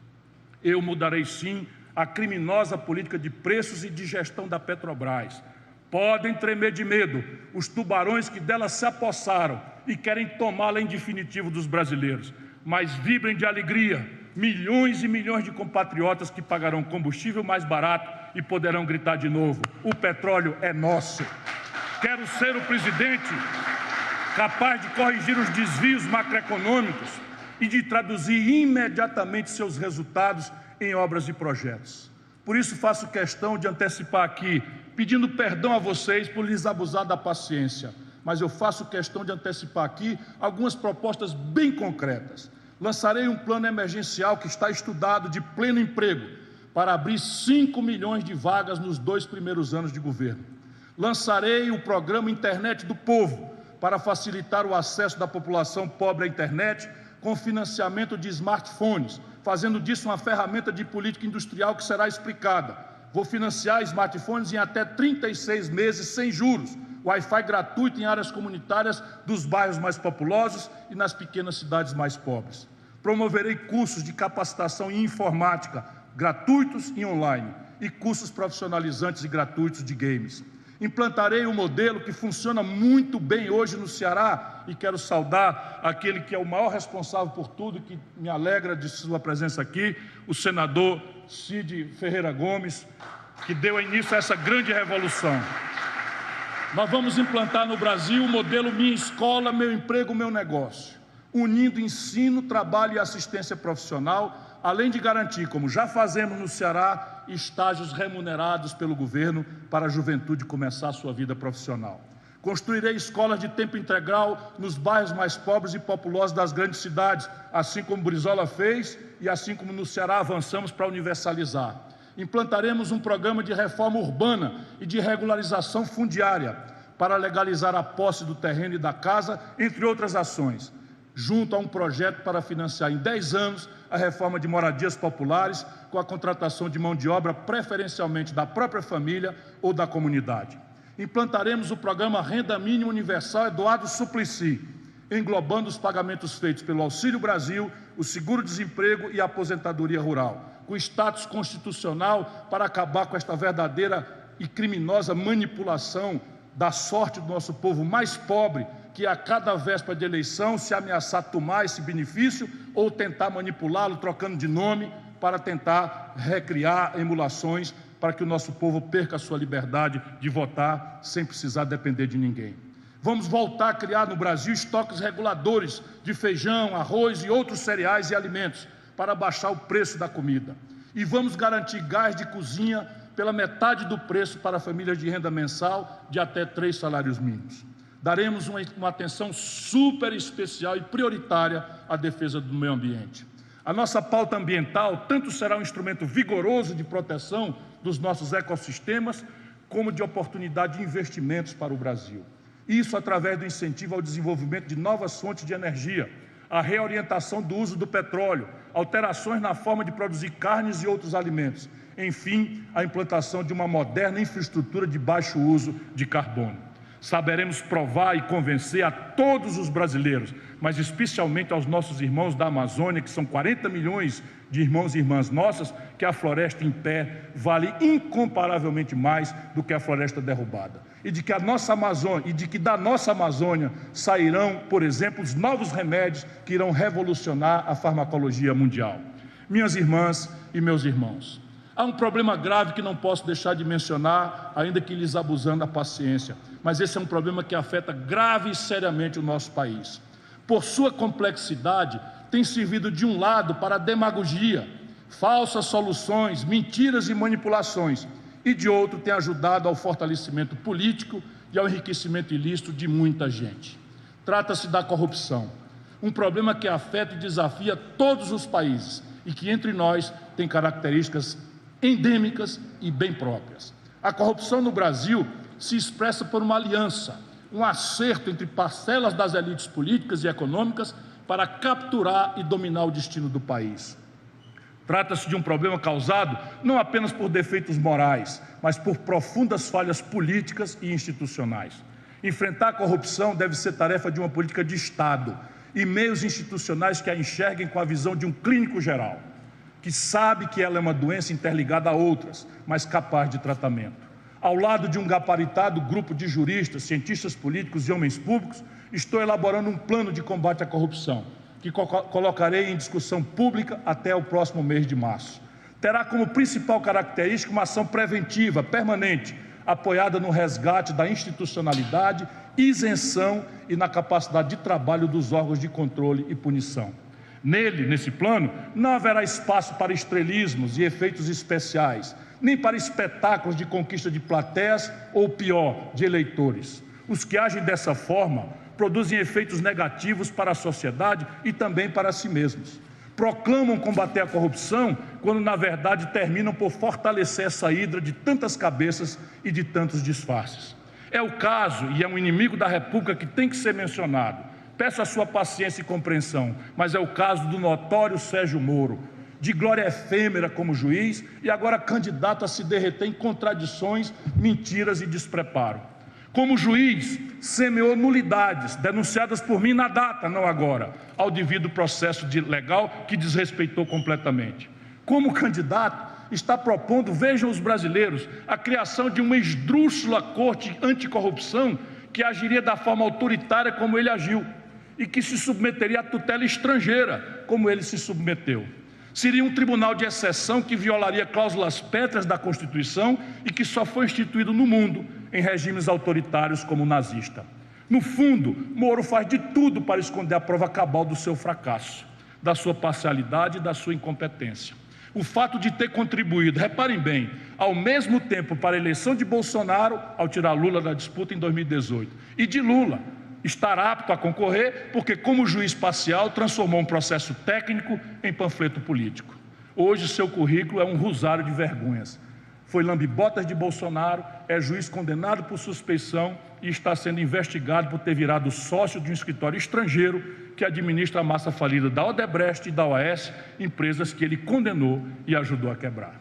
Eu mudarei, sim, a criminosa política de preços e de gestão da Petrobras. Podem tremer de medo os tubarões que dela se apossaram e querem tomá-la em definitivo dos brasileiros. Mas vibrem de alegria milhões e milhões de compatriotas que pagarão combustível mais barato e poderão gritar de novo: o petróleo é nosso. Quero ser o presidente capaz de corrigir os desvios macroeconômicos e de traduzir imediatamente seus resultados em obras e projetos. Por isso faço questão de antecipar aqui, pedindo perdão a vocês por lhes abusar da paciência, mas eu faço questão de antecipar aqui algumas propostas bem concretas. Lançarei um plano emergencial que está estudado de pleno emprego para abrir 5 milhões de vagas nos 2 primeiros anos de governo. Lançarei o programa Internet do Povo para facilitar o acesso da população pobre à internet com financiamento de smartphones, fazendo disso uma ferramenta de política industrial que será explicada. Vou financiar smartphones em até 36 meses sem juros, Wi-Fi gratuito em áreas comunitárias dos bairros mais populosos e nas pequenas cidades mais pobres. Promoverei cursos de capacitação em informática, gratuitos e online, e cursos profissionalizantes e gratuitos de games. Implantarei um modelo que funciona muito bem hoje no Ceará e quero saudar aquele que é o maior responsável por tudo, que me alegra de sua presença aqui, o senador Cid Ferreira Gomes, que deu início a essa grande revolução. Nós vamos implantar no Brasil o modelo Minha Escola, Meu Emprego, Meu Negócio, unindo ensino, trabalho e assistência profissional, além de garantir, como já fazemos no Ceará, estágios remunerados pelo governo para a juventude começar a sua vida profissional. Construirei escolas de tempo integral nos bairros mais pobres e populosos das grandes cidades, assim como Brizola fez e assim como no Ceará avançamos para universalizar. Implantaremos um programa de reforma urbana e de regularização fundiária para legalizar a posse do terreno e da casa, entre outras ações, junto a um projeto para financiar em 10 anos a reforma de moradias populares com a contratação de mão de obra preferencialmente da própria família ou da comunidade. Implantaremos o programa Renda Mínima Universal Eduardo Suplicy, englobando os pagamentos feitos pelo Auxílio Brasil, o Seguro-Desemprego e a Aposentadoria Rural, com status constitucional para acabar com esta verdadeira e criminosa manipulação da sorte do nosso povo mais pobre, que a cada véspera de eleição se ameaçar tomar esse benefício ou tentar manipulá-lo trocando de nome para tentar recriar emulações para que o nosso povo perca a sua liberdade de votar sem precisar depender de ninguém. Vamos voltar a criar no Brasil estoques reguladores de feijão, arroz e outros cereais e alimentos para baixar o preço da comida. E vamos garantir gás de cozinha pela metade do preço para famílias de renda mensal de até 3 salários mínimos. Daremos uma atenção super especial e prioritária à defesa do meio ambiente. A nossa pauta ambiental tanto será um instrumento vigoroso de proteção dos nossos ecossistemas, como de oportunidade de investimentos para o Brasil. Isso através do incentivo ao desenvolvimento de novas fontes de energia, a reorientação do uso do petróleo, alterações na forma de produzir carnes e outros alimentos, enfim, a implantação de uma moderna infraestrutura de baixo uso de carbono. Saberemos provar e convencer a todos os brasileiros, mas especialmente aos nossos irmãos da Amazônia, que são 40 milhões de irmãos e irmãs nossas, que a floresta em pé vale incomparavelmente mais do que a floresta derrubada. E de que da nossa Amazônia sairão, por exemplo, os novos remédios que irão revolucionar a farmacologia mundial. Minhas irmãs e meus irmãos, há um problema grave que não posso deixar de mencionar, ainda que lhes abusando da paciência, mas esse é um problema que afeta grave e seriamente o nosso país. Por sua complexidade, tem servido de um lado para a demagogia, falsas soluções, mentiras e manipulações, e de outro tem ajudado ao fortalecimento político e ao enriquecimento ilícito de muita gente. Trata-se da corrupção. um problema que afeta e desafia todos os países e que, entre nós, tem características endêmicas e bem próprias. A corrupção no Brasil se expressa por uma aliança, um acerto entre parcelas das elites políticas e econômicas para capturar e dominar o destino do país. Trata-se de um problema causado não apenas por defeitos morais, mas por profundas falhas políticas e institucionais. Enfrentar a corrupção deve ser tarefa de uma política de Estado e meios institucionais que a enxerguem com a visão de um clínico geral, que sabe que ela é uma doença interligada a outras, mas capaz de tratamento. Ao lado de um gabaritado grupo de juristas, cientistas políticos e homens públicos, estou elaborando um plano de combate à corrupção, que colocarei em discussão pública até o próximo mês de março. Terá como principal característica uma ação preventiva, permanente, apoiada no resgate da institucionalidade, isenção e na capacidade de trabalho dos órgãos de controle e punição. Nesse plano, não haverá espaço para estrelismos e efeitos especiais, nem para espetáculos de conquista de plateias ou, pior, de eleitores. Os que agem dessa forma produzem efeitos negativos para a sociedade e também para si mesmos. Proclamam combater a corrupção quando, na verdade, terminam por fortalecer essa hidra de tantas cabeças e de tantos disfarces. É o caso, e é um inimigo da República que tem que ser mencionado. Peço a sua paciência e compreensão, mas é o caso do notório Sérgio Moro, de glória efêmera como juiz e agora candidato a se derreter em contradições, mentiras e despreparo. Como juiz, semeou nulidades, denunciadas por mim na data, não agora, ao devido processo legal que desrespeitou completamente. Como candidato, está propondo, vejam os brasileiros, a criação de uma esdrúxula corte anticorrupção que agiria da forma autoritária como ele agiu e que se submeteria à tutela estrangeira, como ele se submeteu. Seria um tribunal de exceção que violaria cláusulas pétreas da Constituição e que só foi instituído no mundo em regimes autoritários como o nazista. No fundo, Moro faz de tudo para esconder a prova cabal do seu fracasso, da sua parcialidade e da sua incompetência. O fato de ter contribuído, reparem bem, ao mesmo tempo para a eleição de Bolsonaro, ao tirar Lula da disputa em 2018, e de Lula estar apto a concorrer porque, como juiz parcial, transformou um processo técnico em panfleto político. Hoje, seu currículo é um rosário de vergonhas. Foi lambe-botas de Bolsonaro, é juiz condenado por suspeição e está sendo investigado por ter virado sócio de um escritório estrangeiro que administra a massa falida da Odebrecht e da OAS, empresas que ele condenou e ajudou a quebrar.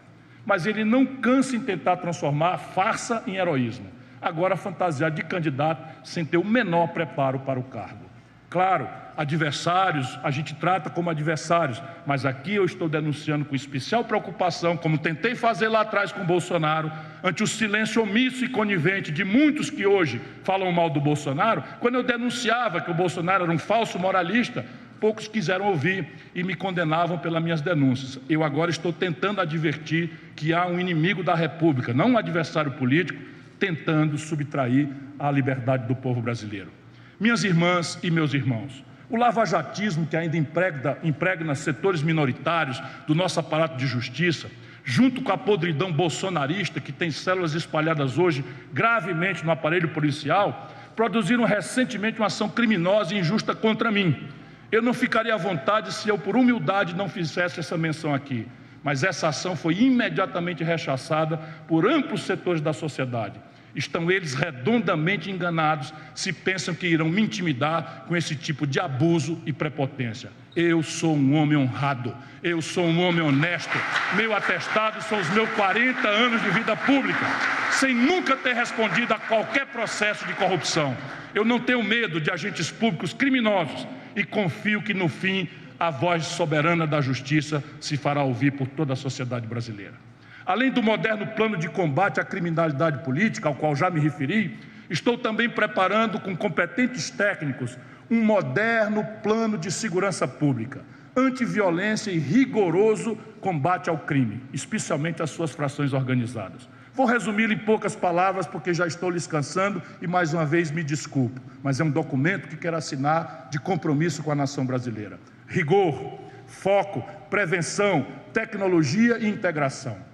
Mas ele não cansa em tentar transformar a farsa em heroísmo. Agora fantasiar de candidato sem ter o menor preparo para o cargo. Claro, adversários a gente trata como adversários, mas aqui eu estou denunciando com especial preocupação, como tentei fazer lá atrás com Bolsonaro, ante o silêncio omisso e conivente de muitos que hoje falam mal do Bolsonaro. Quando eu denunciava que o Bolsonaro era um falso moralista, poucos quiseram ouvir e me condenavam pelas minhas denúncias. Eu agora estou tentando advertir que há um inimigo da República, não um adversário político, tentando subtrair a liberdade do povo brasileiro. Minhas irmãs e meus irmãos, o lavajatismo que ainda impregna setores minoritários do nosso aparato de justiça, junto com a podridão bolsonarista que tem células espalhadas hoje gravemente no aparelho policial, produziram recentemente uma ação criminosa e injusta contra mim. Eu não ficaria à vontade se eu, por humildade, não fizesse essa menção aqui. Mas essa ação foi imediatamente rechaçada por amplos setores da sociedade. Estão eles redondamente enganados se pensam que irão me intimidar com esse tipo de abuso e prepotência. Eu sou um homem honrado, eu sou um homem honesto. Meu atestado são os meus 40 anos de vida pública, sem nunca ter respondido a qualquer processo de corrupção. Eu não tenho medo de agentes públicos criminosos e confio que, no fim, a voz soberana da justiça se fará ouvir por toda a sociedade brasileira. Além do moderno plano de combate à criminalidade política, ao qual já me referi, estou também preparando com competentes técnicos um moderno plano de segurança pública, antiviolência e rigoroso combate ao crime, especialmente às suas frações organizadas. Vou resumir em poucas palavras porque já estou lhes cansando e mais uma vez me desculpo, mas é um documento que quero assinar de compromisso com a nação brasileira. Rigor, foco, prevenção, tecnologia e integração.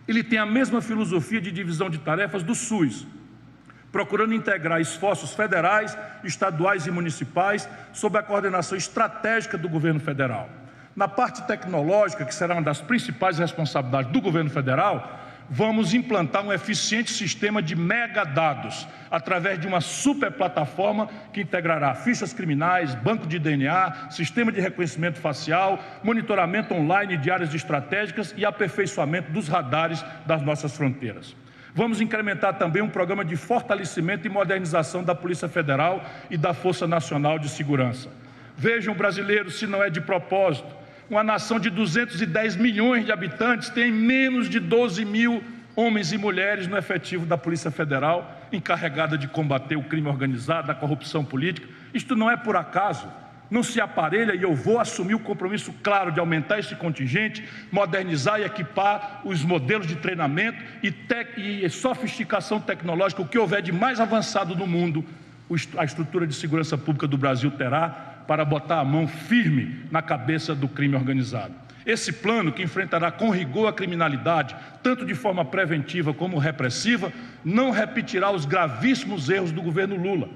Ele tem a mesma filosofia de divisão de tarefas do SUS. procurando integrar esforços federais, estaduais e municipais sob a coordenação estratégica do governo federal. Na parte tecnológica, que será uma das principais responsabilidades do governo federal, vamos implantar um eficiente sistema de megadados, através de uma superplataforma que integrará fichas criminais, banco de DNA, sistema de reconhecimento facial, monitoramento online de áreas estratégicas e aperfeiçoamento dos radares das nossas fronteiras. Vamos incrementar também um programa de fortalecimento e modernização da Polícia Federal e da Força Nacional de Segurança. Vejam, brasileiros, se não é de propósito, uma nação de 210 milhões de habitantes tem menos de 12 mil homens e mulheres no efetivo da Polícia Federal, encarregada de combater o crime organizado, a corrupção política. Isto não é por acaso. Não se aparelha, e eu vou assumir o compromisso claro de aumentar esse contingente, modernizar e equipar os modelos de treinamento e sofisticação tecnológica, o que houver de mais avançado no mundo, a estrutura de segurança pública do Brasil terá para botar a mão firme na cabeça do crime organizado. Esse plano, que enfrentará com rigor a criminalidade, tanto de forma preventiva como repressiva, não repetirá os gravíssimos erros do governo Lula,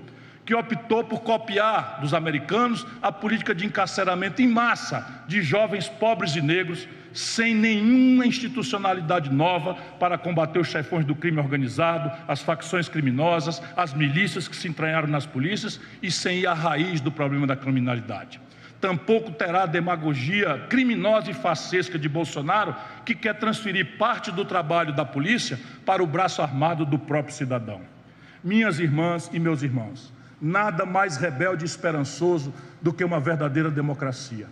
que optou por copiar dos americanos a política de encarceramento em massa de jovens pobres e negros, sem nenhuma institucionalidade nova para combater os chefões do crime organizado, as facções criminosas, as milícias que se entranharam nas polícias e sem ir à raiz do problema da criminalidade. Tampouco terá a demagogia criminosa e faccesca de Bolsonaro, que quer transferir parte do trabalho da polícia para o braço armado do próprio cidadão. Minhas irmãs e meus irmãos, nada mais rebelde e esperançoso do que uma verdadeira democracia.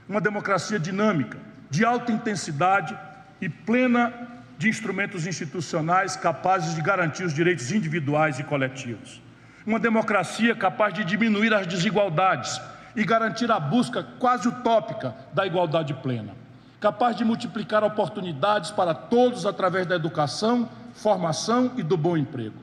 Uma democracia dinâmica, de alta intensidade e plena de instrumentos institucionais capazes de garantir os direitos individuais e coletivos. Uma democracia capaz de diminuir as desigualdades e garantir a busca quase utópica da igualdade plena. Capaz de multiplicar oportunidades para todos através da educação, formação e do bom emprego.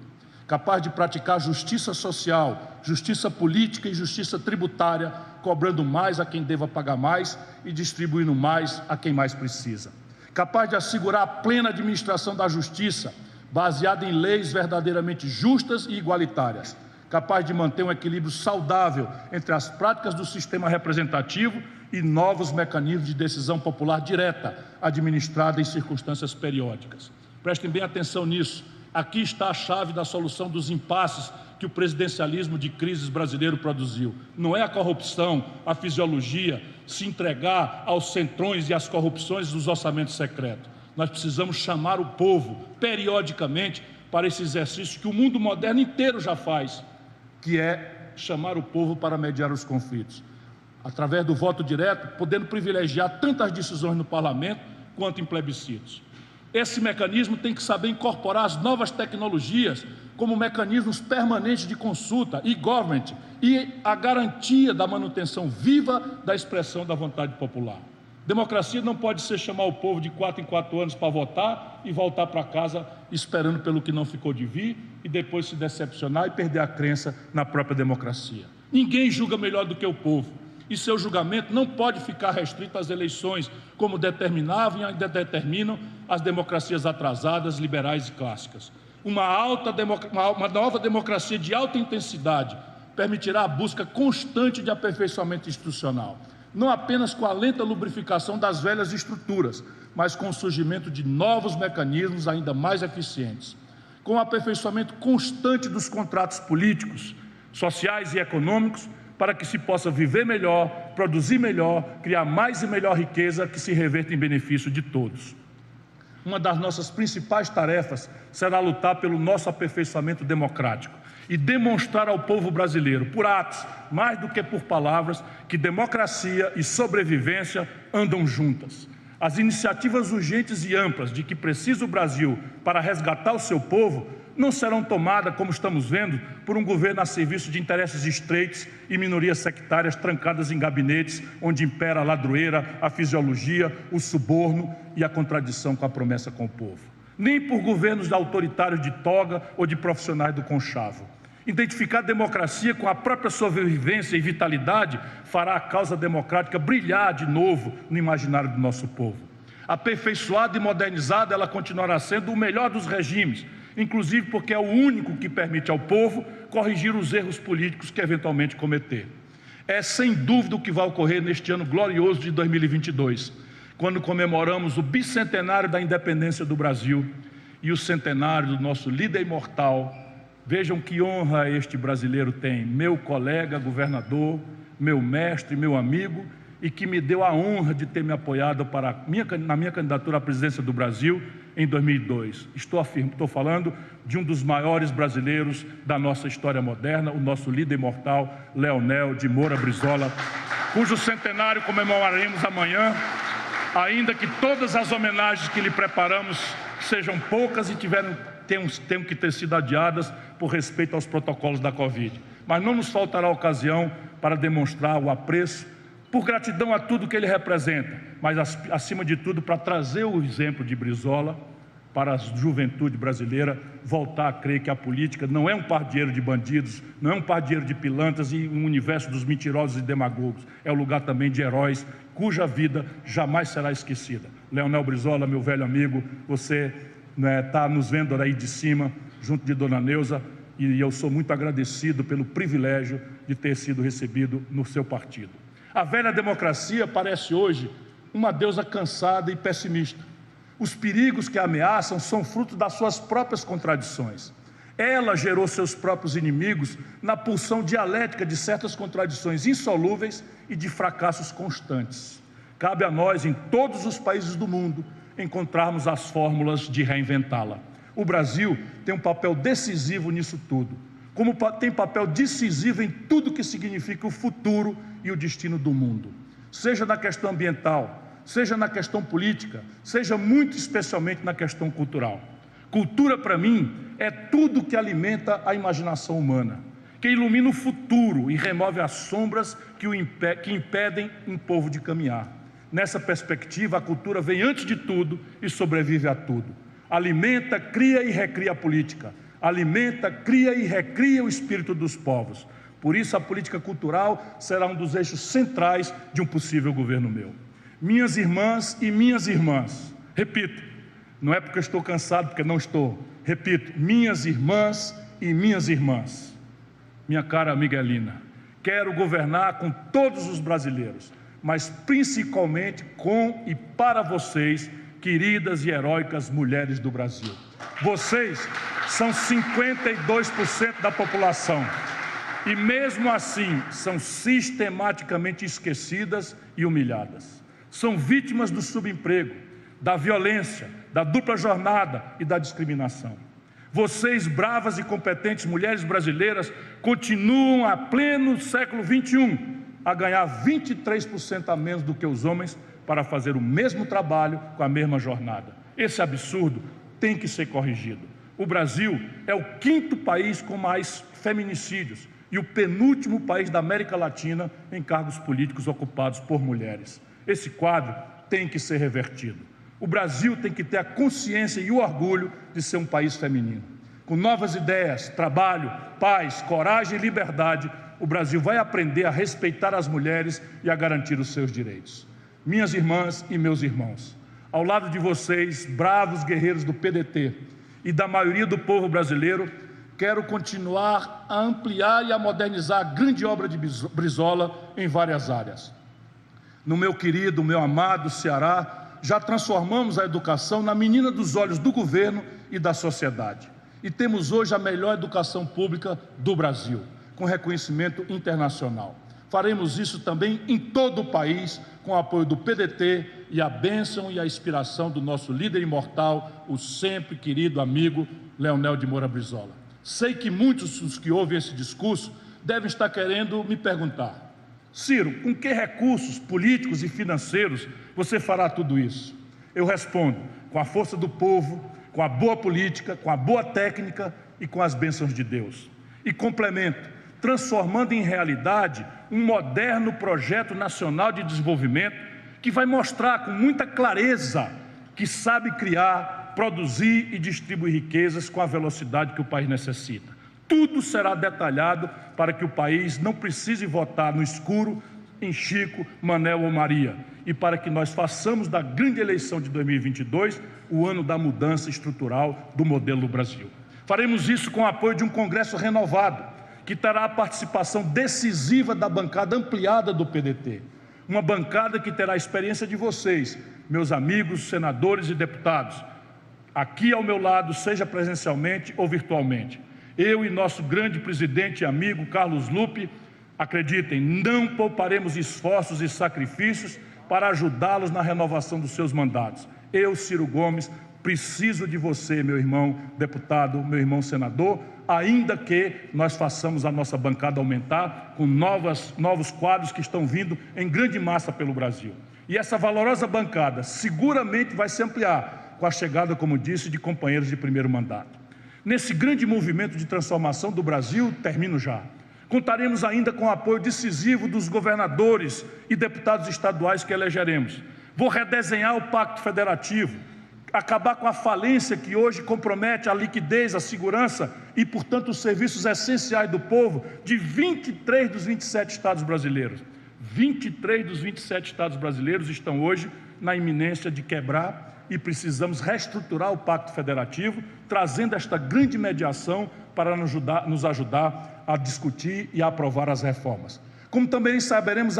Capaz de praticar justiça social, justiça política e justiça tributária, cobrando mais a quem deva pagar mais e distribuindo mais a quem mais precisa. Capaz de assegurar a plena administração da justiça, baseada em leis verdadeiramente justas e igualitárias. Capaz de manter um equilíbrio saudável entre as práticas do sistema representativo e novos mecanismos de decisão popular direta, administrada em circunstâncias periódicas. Prestem bem atenção nisso. Aqui está a chave da solução dos impasses que o presidencialismo de crises brasileiro produziu. Não é a corrupção, a fisiologia, se entregar aos centrões e às corrupções dos orçamentos secretos. Nós precisamos chamar o povo, periodicamente, para esse exercício que o mundo moderno inteiro já faz, que é chamar o povo para mediar os conflitos. Através do voto direto, podendo privilegiar tantas decisões no parlamento quanto em plebiscitos. Esse mecanismo tem que saber incorporar as novas tecnologias como mecanismos permanentes de consulta, e-government, e a garantia da manutenção viva da expressão da vontade popular. Democracia não pode ser chamar o povo de 4 em 4 anos para votar e voltar para casa esperando pelo que não ficou de vir e depois se decepcionar e perder a crença na própria democracia. Ninguém julga melhor do que o povo. E seu julgamento não pode ficar restrito às eleições, como determinavam e ainda determinam as democracias atrasadas, liberais e clássicas. Uma nova democracia de alta intensidade permitirá a busca constante de aperfeiçoamento institucional, não apenas com a lenta lubrificação das velhas estruturas, mas com o surgimento de novos mecanismos ainda mais eficientes, com o aperfeiçoamento constante dos contratos políticos, sociais e econômicos, para que se possa viver melhor, produzir melhor, criar mais e melhor riqueza que se reverta em benefício de todos. Uma das nossas principais tarefas será lutar pelo nosso aperfeiçoamento democrático e demonstrar ao povo brasileiro, por atos, mais do que por palavras, que democracia e sobrevivência andam juntas. As iniciativas urgentes e amplas de que precisa o Brasil para resgatar o seu povo não serão tomadas, como estamos vendo, por um governo a serviço de interesses estreitos e minorias sectárias trancadas em gabinetes onde impera a ladroeira, a fisiologia, o suborno e a contradição com a promessa com o povo. Nem por governos autoritários de toga ou de profissionais do conchavo. Identificar a democracia com a própria sobrevivência e vitalidade fará a causa democrática brilhar de novo no imaginário do nosso povo. Aperfeiçoada e modernizada, ela continuará sendo o melhor dos regimes, inclusive porque é o único que permite ao povo corrigir os erros políticos que eventualmente cometer. É sem dúvida o que vai ocorrer neste ano glorioso de 2022, quando comemoramos o bicentenário da independência do Brasil e o centenário do nosso líder imortal. Vejam que honra este brasileiro tem, meu colega governador, meu mestre, meu amigo, e que me deu a honra de ter me apoiado na minha candidatura à presidência do Brasil em 2002. Estou falando de um dos maiores brasileiros da nossa história moderna, o nosso líder imortal, Leonel de Moura Brizola, cujo centenário comemoraremos amanhã, ainda que todas as homenagens que lhe preparamos sejam poucas e tenham que ter sido adiadas por respeito aos protocolos da Covid. Mas não nos faltará ocasião para demonstrar o apreço, por gratidão a tudo que ele representa, mas acima de tudo para trazer o exemplo de Brizola para a juventude brasileira voltar a crer que a política não é um pardieiro de bandidos, não é um pardieiro de pilantras e um universo dos mentirosos e demagogos, é o lugar também de heróis cuja vida jamais será esquecida. Leonel Brizola, meu velho amigo, você está nos vendo aí de cima, junto de Dona Neuza, e eu sou muito agradecido pelo privilégio de ter sido recebido no seu partido. A velha democracia parece hoje uma deusa cansada e pessimista. Os perigos que a ameaçam são fruto das suas próprias contradições. Ela gerou seus próprios inimigos na pulsão dialética de certas contradições insolúveis e de fracassos constantes. Cabe a nós, em todos os países do mundo, encontrarmos as fórmulas de reinventá-la. O Brasil tem um papel decisivo nisso tudo, como tem papel decisivo em tudo que significa o futuro e o destino do mundo, seja na questão ambiental, seja na questão política, seja muito especialmente na questão cultural. Cultura, para mim, é tudo que alimenta a imaginação humana, que ilumina o futuro e remove as sombras que impedem um povo de caminhar. Nessa perspectiva, a cultura vem antes de tudo e sobrevive a tudo. Alimenta, cria e recria a política. Alimenta, cria e recria o espírito dos povos. Por isso, a política cultural será um dos eixos centrais de um possível governo meu. Minhas irmãs e minhas irmãs, repito, não é porque eu estou cansado, porque não estou, repito, minhas irmãs e minhas irmãs, minha cara amiga Elina, quero governar com todos os brasileiros, mas principalmente com e para vocês, queridas e heróicas mulheres do Brasil. Vocês são 52% da população e, mesmo assim, são sistematicamente esquecidas e humilhadas. São vítimas do subemprego, da violência, da dupla jornada e da discriminação. Vocês, bravas e competentes mulheres brasileiras, continuam a pleno século XXI a ganhar 23% a menos do que os homens para fazer o mesmo trabalho com a mesma jornada. Esse absurdo tem que ser corrigido. O Brasil é o 5º país com mais feminicídios e o penúltimo país da América Latina em cargos políticos ocupados por mulheres. Esse quadro tem que ser revertido. O Brasil tem que ter a consciência e o orgulho de ser um país feminino. Com novas ideias, trabalho, paz, coragem e liberdade, o Brasil vai aprender a respeitar as mulheres e a garantir os seus direitos. Minhas irmãs e meus irmãos, ao lado de vocês, bravos guerreiros do PDT e da maioria do povo brasileiro, quero continuar a ampliar e a modernizar a grande obra de Brizola em várias áreas. No meu querido, meu amado Ceará, já transformamos a educação na menina dos olhos do governo e da sociedade. E temos hoje a melhor educação pública do Brasil, com reconhecimento internacional. Faremos isso também em todo o país, com o apoio do PDT e a bênção e a inspiração do nosso líder imortal, o sempre querido amigo Leonel de Moura Brizola. Sei que muitos dos que ouvem esse discurso devem estar querendo me perguntar: Ciro, com que recursos políticos e financeiros você fará tudo isso? Eu respondo: com a força do povo, com a boa política, com a boa técnica e com as bênçãos de Deus. E complemento, transformando em realidade um moderno projeto nacional de desenvolvimento que vai mostrar com muita clareza que sabe criar, produzir e distribuir riquezas com a velocidade que o país necessita. Tudo será detalhado para que o país não precise votar no escuro em Chico, Manel ou Maria, e para que nós façamos da grande eleição de 2022 o ano da mudança estrutural do modelo do Brasil. Faremos isso com o apoio de um Congresso renovado, que terá a participação decisiva da bancada ampliada do PDT. Uma bancada que terá a experiência de vocês, meus amigos, senadores e deputados, aqui ao meu lado, seja presencialmente ou virtualmente. Eu e nosso grande presidente e amigo Carlos Lupe, acreditem, não pouparemos esforços e sacrifícios para ajudá-los na renovação dos seus mandatos. Eu, Ciro Gomes, preciso de você, meu irmão deputado, meu irmão senador, ainda que nós façamos a nossa bancada aumentar com novos quadros que estão vindo em grande massa pelo Brasil. E essa valorosa bancada seguramente vai se ampliar com a chegada, como disse, de companheiros de primeiro mandato. Nesse grande movimento de transformação do Brasil, termino já, contaremos ainda com o apoio decisivo dos governadores e deputados estaduais que elegeremos. Vou redesenhar o Pacto Federativo, acabar com a falência que hoje compromete a liquidez, a segurança e, portanto, os serviços essenciais do povo de 23 dos 27 estados brasileiros. 23 dos 27 estados brasileiros estão hoje na iminência de quebrar e precisamos reestruturar o Pacto Federativo, trazendo esta grande mediação para nos ajudar a discutir e a aprovar as reformas. Como também saberemos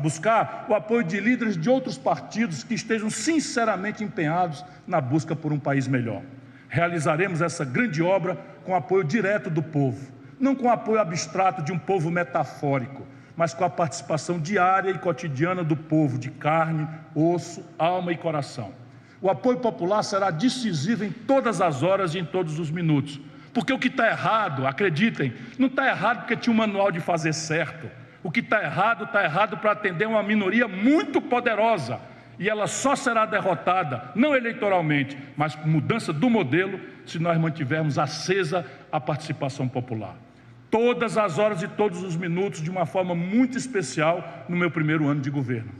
buscar o apoio de líderes de outros partidos que estejam sinceramente empenhados na busca por um país melhor. Realizaremos essa grande obra com apoio direto do povo, não com apoio abstrato de um povo metafórico, mas com a participação diária e cotidiana do povo, de carne, osso, alma e coração. O apoio popular será decisivo em todas as horas e em todos os minutos, porque o que está errado, acreditem, não está errado porque tinha um manual de fazer certo. O que está errado para atender uma minoria muito poderosa, e ela só será derrotada, não eleitoralmente, mas com mudança do modelo, se nós mantivermos acesa a participação popular. Todas as horas e todos os minutos, de uma forma muito especial, no meu primeiro ano de governo.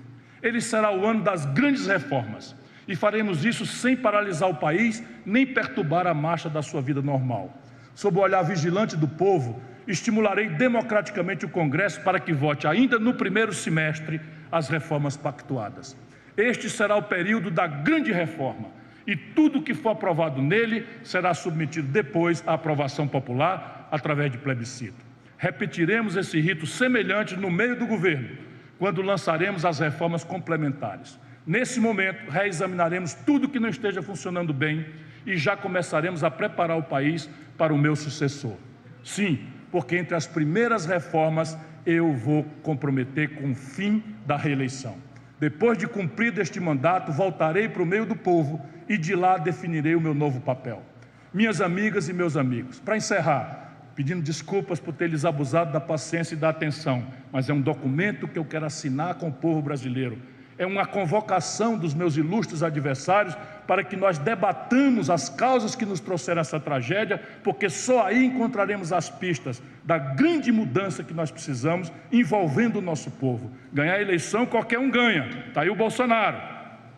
Ele será o ano das grandes reformas, e faremos isso sem paralisar o país, nem perturbar a marcha da sua vida normal. Sob o olhar vigilante do povo, estimularei democraticamente o Congresso para que vote ainda no primeiro semestre as reformas pactuadas. Este será o período da grande reforma e tudo que for aprovado nele será submetido depois à aprovação popular através de plebiscito. Repetiremos esse rito semelhante no meio do governo, quando lançaremos as reformas complementares. Nesse momento, reexaminaremos tudo que não esteja funcionando bem e já começaremos a preparar o país para o meu sucessor. Sim, porque entre as primeiras reformas eu vou comprometer com o fim da reeleição. Depois de cumprido este mandato, voltarei para o meio do povo e de lá definirei o meu novo papel. Minhas amigas e meus amigos, para encerrar, pedindo desculpas por ter lhes abusado da paciência e da atenção, mas é um documento que eu quero assinar com o povo brasileiro. É uma convocação dos meus ilustres adversários para que nós debatamos as causas que nos trouxeram essa tragédia, porque só aí encontraremos as pistas da grande mudança que nós precisamos, envolvendo o nosso povo. Ganhar a eleição, qualquer um ganha. Está aí o Bolsonaro,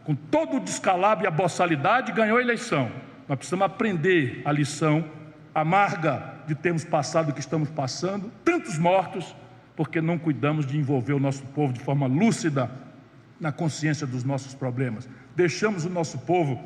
com todo o descalabro e a boçalidade, ganhou a eleição. Nós precisamos aprender a lição amarga de termos passado o que estamos passando, tantos mortos, porque não cuidamos de envolver o nosso povo de forma lúcida, na consciência dos nossos problemas. Deixamos o nosso povo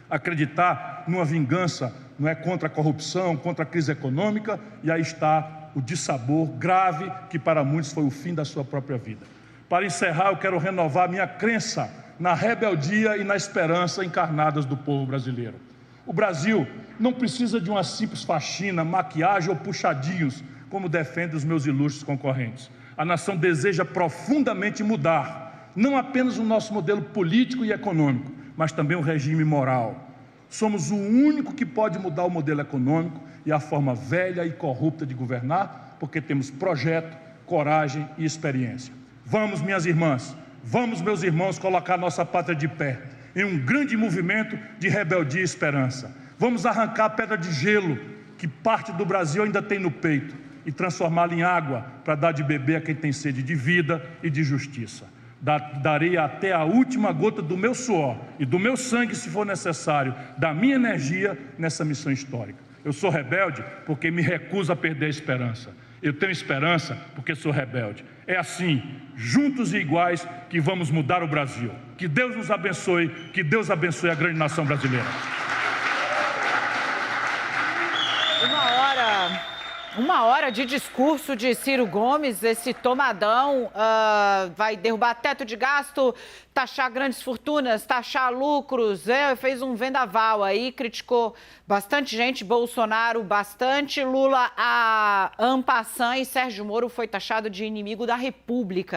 acreditar numa vingança, não é, contra a corrupção, contra a crise econômica, e aí está o dissabor grave que para muitos foi o fim da sua própria vida. Para encerrar, eu quero renovar minha crença na rebeldia e na esperança encarnadas do povo brasileiro. O Brasil não precisa de uma simples faxina, maquiagem ou puxadinhos, como defendem os meus ilustres concorrentes. A nação deseja profundamente mudar, não apenas o nosso modelo político e econômico, mas também o regime moral. Somos o único que pode mudar o modelo econômico e a forma velha e corrupta de governar, porque temos projeto, coragem e experiência. Vamos, minhas irmãs, vamos, meus irmãos, colocar nossa pátria de pé em um grande movimento de rebeldia e esperança. Vamos arrancar a pedra de gelo que parte do Brasil ainda tem no peito e transformá-la em água para dar de beber a quem tem sede de vida e de justiça. Darei até a última gota do meu suor e do meu sangue, se for necessário, da minha energia nessa missão histórica. Eu sou rebelde porque me recuso a perder a esperança. Eu tenho esperança porque sou rebelde. É assim, juntos e iguais, que vamos mudar o Brasil. Que Deus nos abençoe, que Deus abençoe a grande nação brasileira. Uma hora de discurso de Ciro Gomes, esse tomadão vai derrubar teto de gasto, taxar grandes fortunas, taxar lucros, fez um vendaval aí, criticou bastante gente, Bolsonaro bastante, Lula en passant e Sérgio Moro foi taxado de inimigo da República.